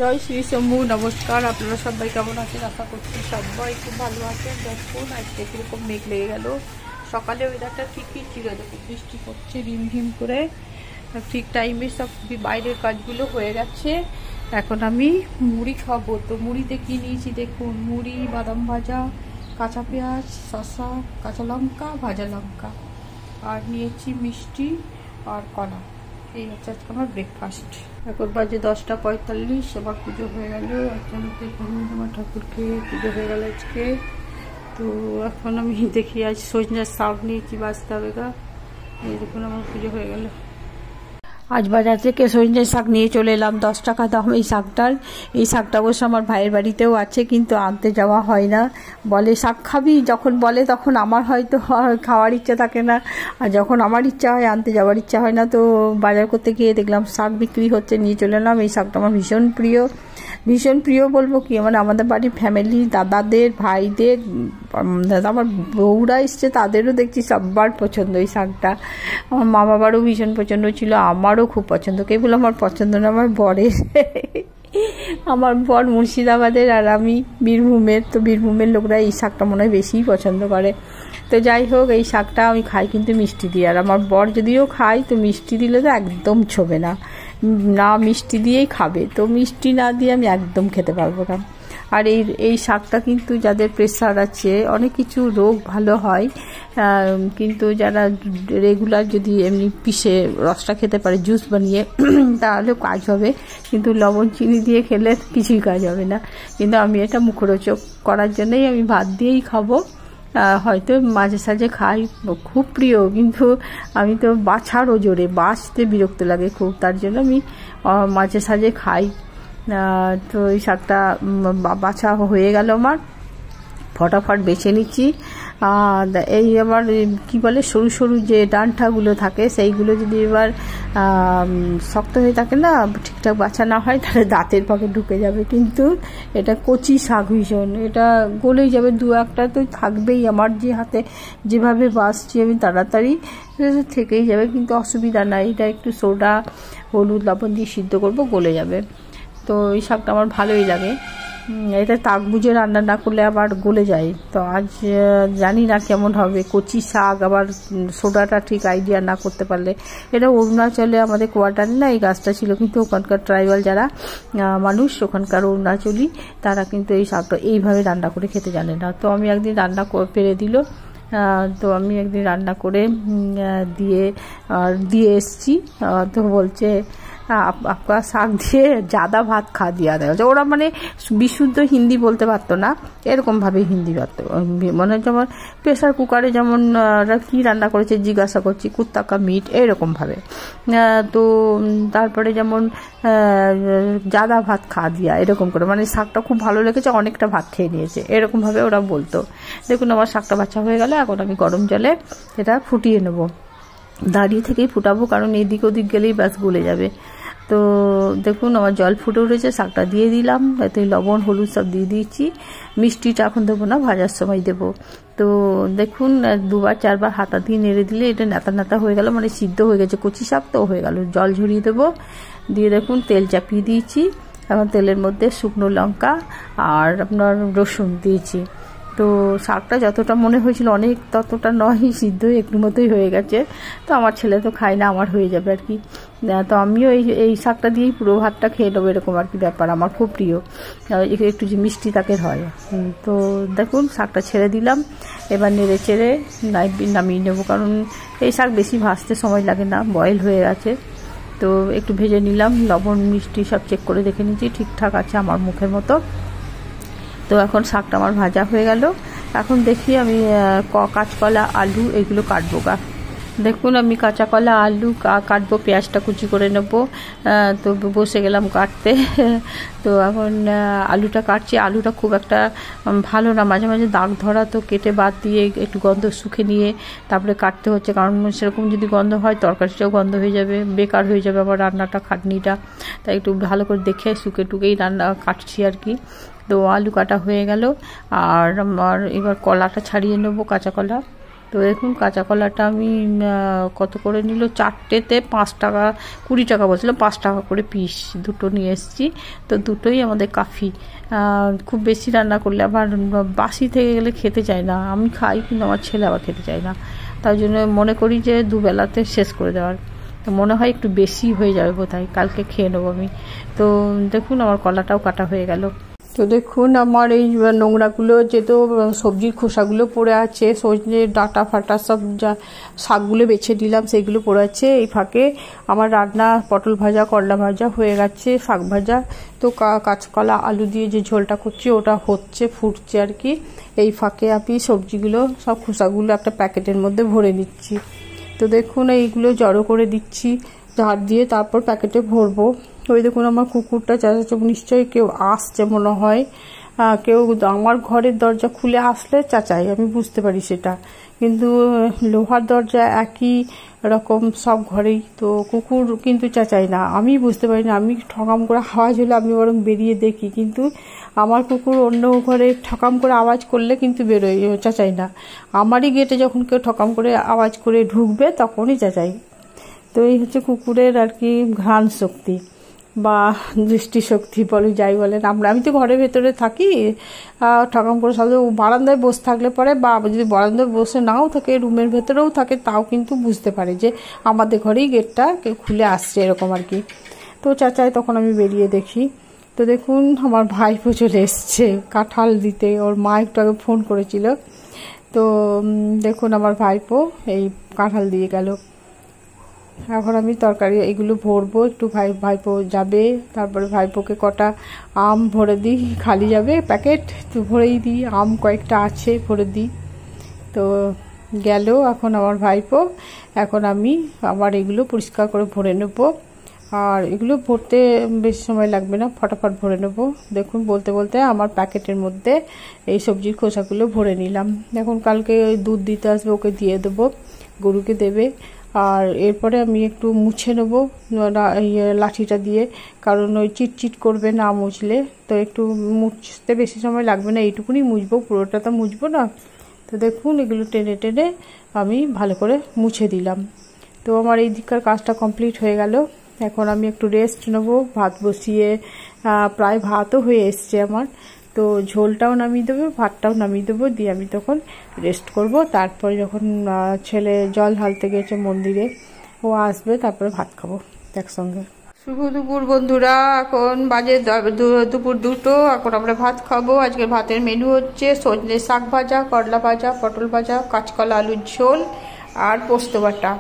জয় শ্রী শম্ভু। নমস্কার, আপনারা সবাই কেমন আছেন? আশা করছি সবাই খুব ভালো আছেন। দেখুন আজকে কীরকম মেঘ লেগে গেল। সকালে ওয়েদারটা ঠিকই ছিল, দেখুন বৃষ্টি পড়ছে রিমঝিম করে। ঠিক টাইমে সব বাইরের কাজগুলো হয়ে গেছে। এখন আমি মুড়ি খাবো। তো মুড়িতে কী নিয়েছি দেখুন, মুড়ি, বাদাম ভাজা, কাঁচা পেঁয়াজ, শসা, কাঁচা লঙ্কা, ভাজা লঙ্কা, আর নিয়েছি মিষ্টি আর কলা। এই হচ্ছে আজকে আমার ব্রেকফাস্ট। এখন বাজে 10:45। আবার পুজো হয়ে গেল। অর্চনাতে আমার ঠাকুরকে পুজো হয়ে গেল আজকে। তো এখন আমি দেখি আজ সজনের শাক নিয়েছি, বাঁচতে হবে গা। এই দেখুন আমার পুজো হয়ে গেল। আজ বাজার থেকে সজনের শাক নিয়ে চলে এলাম। 10 টাকা দাম এই শাকটার। এই শাকটা অবশ্য আমার ভাইয়ের বাড়িতেও আছে, কিন্তু আনতে যাওয়া হয় না। বলে শাক খাবি, যখন বলে তখন আমার হয়তো খাওয়ার ইচ্ছা থাকে না, আর যখন আমার ইচ্ছা হয় আনতে যাওয়ার ইচ্ছা হয় না। তো বাজার করতে গিয়ে দেখলাম শাক বিক্রি হচ্ছে, নিয়ে চলে এলাম। এই শাকটা আমার ভীষণ প্রিয়, ভীষণ প্রিয় বলবো কি, মানে আমাদের বাড়ির ফ্যামিলি, দাদাদের, ভাইদের, আমার বউরা এসছে, তাদেরও দেখছি সবার পছন্দ এই শাকটা। আমার মা বাবারও ভীষণ পছন্দ ছিল, আমারও খুব পছন্দ। কেবল আমার পছন্দ না, আমার বরের। আমার বর মুর্শিদাবাদের আর আমি বীরভূমের। তো বীরভূমের লোকরা এই শাকটা মনে হয় বেশিই পছন্দ করে। তো যাই হোক, এই শাকটা আমি খাই কিন্তু মিষ্টি দিয়ে। আর আমার বর যদিও খাই, তো মিষ্টি দিলে তো একদম ছোবে না, মিষ্টি দিয়েই খাবে। তো মিষ্টি না দিয়ে আমি একদম খেতে পারবো না। আর এই শাকটা কিন্তু যাদের প্রেশার আছে, অনেক কিছু রোগ ভালো হয়। কিন্তু যারা রেগুলার যদি এমনি পিষে রসটা খেতে পারে, জুস বানিয়ে, তাহলেও কাজ হবে। কিন্তু লবণ চিনি দিয়ে খেলে কিছুই কাজ হবে না। কিন্তু আমি এটা মুখরোচক করার জন্যই আমি ভাত দিয়েই খাবো। হয়তো মাঝে সাঝে খাই, খুব প্রিয়। কিন্তু আমি তো বাছারও জোরে, বাছতে বিরক্ত লাগে খুব, তার জন্য আমি মাঝে সাঝে খাই। তো এই শাকটা বাছা হয়ে গেল আমার, ফটাফট বেছে নিচ্ছি। এই আবার কি বলে, সরু সরু যে ডাঁটাগুলো থাকে, সেইগুলো যদি এবার শক্ত হয়ে থাকে না, ঠিকঠাক বাছা না হয়, তাহলে দাঁতের পাকে ঢুকে যাবে। কিন্তু এটা কচি শাক ভীষণ, এটা গলেই যাবে, দু একটা তো থাকবেই। আমার যে হাতে যেভাবে বাছছি আমি, তাড়াতাড়ি থেকেই যাবে, কিন্তু অসুবিধা নাই। এটা একটু সোডা, হলুদ, লবণ দিয়ে সিদ্ধ করবো, গলে যাবে। তো এই শাকটা আমার ভালোই লাগে। এটা তাক বুঝে রান্না না করলে আবার গলে যায়। তো আজ জানি না কেমন হবে, কচি শাক আবার সোডাটা ঠিক আইডিয়া না করতে পারলে। এটা অরুণাচলে আমাদের কোয়ার্টারে না এই গাছটা ছিল, কিন্তু ওখানকার ট্রাইবাল যারা মানুষ, ওখানকার অরুণাচলি, তারা কিন্তু এই শাকটা এইভাবে রান্না করে খেতে জানে না। তো আমি একদিন রান্না পেরে দিল। তো আমি একদিন রান্না করে দিয়ে এসছি। তো বলছে আপকা শাক দিয়ে জাদা ভাত খা দিয়া দেয়। ওরা মানে বিশুদ্ধ হিন্দি বলতে পারতো না, এরকমভাবে হিন্দি পারতো। মানে যেমন প্রেশার কুকারে যেমন কি রান্না করেছে জিজ্ঞাসা করছি, কুত্তা কা মিট, এরকমভাবে। তো তারপরে যেমন জাদা ভাত খা দিয়া, এরকম করে, মানে শাকটা খুব ভালো লেগেছে, অনেকটা ভাত খেয়ে নিয়েছে, এরকমভাবে ওরা বলতো। দেখুন আমার শাকটা বাছা হয়ে গেল। এখন আমি গরম জলে এটা ফুটিয়ে নেব, দাঁড়িয়ে থেকেই ফুটাবো, কারণ এদিক ওদিক গেলেই ব্যাস গলে যাবে। তো দেখুন আমার জল ফুটে উঠেছে, শাকটা দিয়ে দিলাম, এতে লবণ হলুদ সব দিয়ে দিয়েছি। মিষ্টিটা এখন দেবো না, ভাজার সময় দেবো। তো দেখুন 2-4 হাতা দিয়ে নেড়ে দিলে এটা নেতা নেতা হয়ে গেল, মানে সিদ্ধ হয়ে গেছে, কচি শাক তো হয়ে গেল। জল ঝরিয়ে দেবো, দিয়ে দেখুন তেল চাপিয়ে দিয়েছি। এখন তেলের মধ্যে শুকনো লঙ্কা আর আপনার রসুন দিয়েছি। তো শাকটা যতটা মনে হয়েছিল অনেক, ততটা নয়, সিদ্ধ একটু মতোই হয়ে গেছে। তো আমার ছেলে তো খায় না, আমার হয়ে যাবে আর কি। তো আমিও এই শাকটা দিয়েই পুরো ভাতটা খেয়ে নেবো, এরকম আর কি ব্যাপার। আমার খুব প্রিয়, একটু যে মিষ্টি তাকে হয়। তো দেখুন শাকটা ছেড়ে দিলাম, এবার নেড়ে চেড়ে নামিয়ে নেবো, কারণ এই শাক বেশি ভাজতে সময় লাগে না, বয়েল হয়ে গেছে। তো একটু ভেজে নিলাম, লবণ মিষ্টি সব চেক করে দেখে নিচ্ছি, ঠিকঠাক আছে আমার মুখের মতো। তো এখন শাকটা আমার ভাজা হয়ে গেল। এখন দেখি আমি কাঁচকলা, আলু এগুলো কাটবো গা। দেখুন আমি কাঁচা কলা, আলু কাটবো, পেঁয়াজটা কুচি করে নেবো। তো বসে গেলাম কাটতে। তো এখন আলুটা কাটছি। আলুটা খুব একটা ভালো না, মাঝে মাঝে দাগ ধরা, তো কেটে বাদ দিয়ে একটু গন্ধ শুকে নিয়ে তারপরে কাটতে হচ্ছে, কারণ সেরকম যদি গন্ধ হয় তরকারিটাও গন্ধ হয়ে যাবে, বেকার হয়ে যাবে আবার রান্নাটা, খাটনিটা। তাই একটু ভালো করে দেখে শুকে টুকেই রান্না কাটছি আর কি। তো আলু কাটা হয়ে গেল, আর আমার এবার কলাটা ছাড়িয়ে নেবো, কাঁচা কলা। তো দেখুন কাঁচা কলাটা আমি কত করে নিল, 4টেতে 5 টাকা 20 টাকা বলছিল, 5 টাকা করে পিস, দুটো নিয়ে এসেছি। তো দুটোই আমাদের কাফি। খুব বেশি রান্না করলে আবার বাসি থেকে গেলে খেতে চায় না, আমি খাই কিন্তু আমার ছেলে আবার খেতে চায় না, তাই জন্য মনে করি যে দুবেলাতে শেষ করে দেওয়ার। তো মনে হয় একটু বেশি হয়ে যাবে বোধহয়, কালকে খেয়ে নেবো আমি। তো দেখুন আমার কলাটাও কাটা হয়ে গেল। তো দেখুন আমার এই নোংরাগুলো, যেহেতু সবজির খোসাগুলো পড়ে আছে, সজনে ডাঁটা ফাটা সব যা শাকগুলো বেছে দিলাম সেগুলো পড়ে আছে। এই ফাঁকে আমার রান্না পটল ভাজা, করলা ভাজা হয়ে গেছে, শাক ভাজা। তো কাঁচকলা আলু দিয়ে যে ঝোলটা করছি ওটা হচ্ছে, ফুটছে আর কি। এই ফাঁকে আমি সবজিগুলো সব খোসাগুলো একটা প্যাকেটের মধ্যে ভরে নিচ্ছি। তো দেখুন এইগুলো জড়ো করে দিচ্ছি ঝাড় দিয়ে, তারপর প্যাকেটে ভরবো। ওই দেখুন আমার কুকুরটা চেঁচাচ্ছে, নিশ্চয়ই কেউ আসছে মনে হয়, কেউ আমার ঘরের দরজা খুলে আসলে চেঁচাই, আমি বুঝতে পারি সেটা, কিন্তু লোহার দরজা একই রকম সব ঘরেই, তো কুকুর কিন্তু চেঁচাই না, আমি বুঝতে পারি না। আমি ঠকাম করে আওয়াজ হলে আমি বরং বেরিয়ে দেখি, কিন্তু আমার কুকুর অন্য ঘরে ঠকাম করে আওয়াজ করলে কিন্তু বেরোয়, চেঁচাই না। আমারই গেটে যখন কেউ ঠকাম করে আওয়াজ করে ঢুকবে তখনই চেঁচাই। তো এই হচ্ছে কুকুরের আর কি ঘ্রাণ শক্তি বা দৃষ্টিশক্তি বলে, যাই বলেন। আমি তো ঘরের ভেতরে থাকি, ঠকাম করে সব বারান্দায় বসে থাকলে পরে, বা যদি বারান্দায় বসে নাও থাকে, রুমের ভেতরেও থাকে, তাও কিন্তু বুঝতে পারে যে আমাদের ঘরেই গেটটা কেউ খুলে আসছে, এরকম আর কি। তো চাচায় তখন আমি বেরিয়ে দেখি। তো দেখুন আমার ভাইপো চলে এসছে কাঁঠাল দিতে, ওর মা একটু আগে ফোন করেছিল। তো দেখুন আমার ভাইপো এই কাঁঠাল দিয়ে গেল। এখন আমি তরকারি এগুলো ভরবো, একটু ভাইপো যাবে, তারপরে ভাইপোকে কটা আম ভরে দিই, খালি যাবে প্যাকেট, তো ভরেই দিই, আম কয়েকটা আছে ভরে দিই। তো গেল এখন আমার ভাইপো, এখন আমি আবার এগুলো পরিষ্কার করে ভরে নেব। আর এগুলো ভরতে বেশি সময় লাগবে না, ফটাফট ভরে নেব। দেখুন বলতে বলতে আমার প্যাকেটের মধ্যে এই সবজির খোসাগুলো ভরে নিলাম। এখন কালকে দুধ দিতে আসবে, ওকে দিয়ে দেবো, গরুকে দেবে। আর এরপরে আমি একটু মুছে নেবো লাঠিটা দিয়ে, কারণ ওই চিটচিট করবে না মুছলে, তো একটু মুছতে বেশি সময় লাগবে না, এইটুকুনি মুছবো, পুরোটা তো মুছবো না। তো দেখুন এগুলো টেনে টেনে আমি ভালো করে মুছে দিলাম। তো আমার এই দিককার কাজটা কমপ্লিট হয়ে গেল। এখন আমি একটু রেস্ট নেবো, ভাত বসিয়ে প্রায় ভাতও হয়ে এসছে আমার। তো ঝোলটাও নামিয়ে দেবো, ভাতটাও নামিয়ে দেবো, দিয়ে আমি তখন রেস্ট করব। তারপরে যখন ছেলে জল ঢালতে গেছে মন্দিরে, ও আসবে, তারপরে ভাত খাবো একসঙ্গে। শুভ দুপুর বন্ধুরা, এখন বাজে দুপুর 2টো। এখন আমরা ভাত খাবো। আজকের ভাতের মেনু হচ্ছে সজনে শাক ভাজা, করলা ভাজা, পটল ভাজা, কাঁচকলা আলুর ঝোল আর পোস্ত বাটা।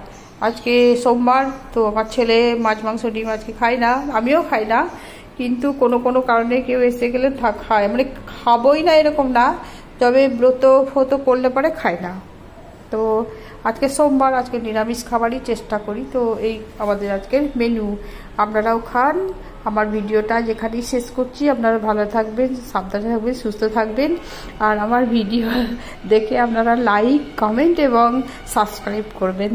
আজকে সোমবার, তো আমার ছেলে মাছ মাংস ডিম আজকে খায় না, আমিও খাই না, কিন্তু কোনো কোনো কারণে কেউ এসে গেলে খায়, মানে খাবোই না এরকম না, তবে ব্রত ফত করলে পরে খায় না। তো আজকে সোমবার, আজকে নিরামিষ খাবারই চেষ্টা করি। তো এই আমাদের আজকের মেনু, আপনারাও খান। আমার ভিডিওটা যেখানেই শেষ করছি, আপনারা ভালো থাকবেন, সাবধানে থাকবেন, সুস্থ থাকবেন। আর আমার ভিডিও দেখে আপনারা লাইক, কমেন্ট এবং সাবস্ক্রাইব করবেন।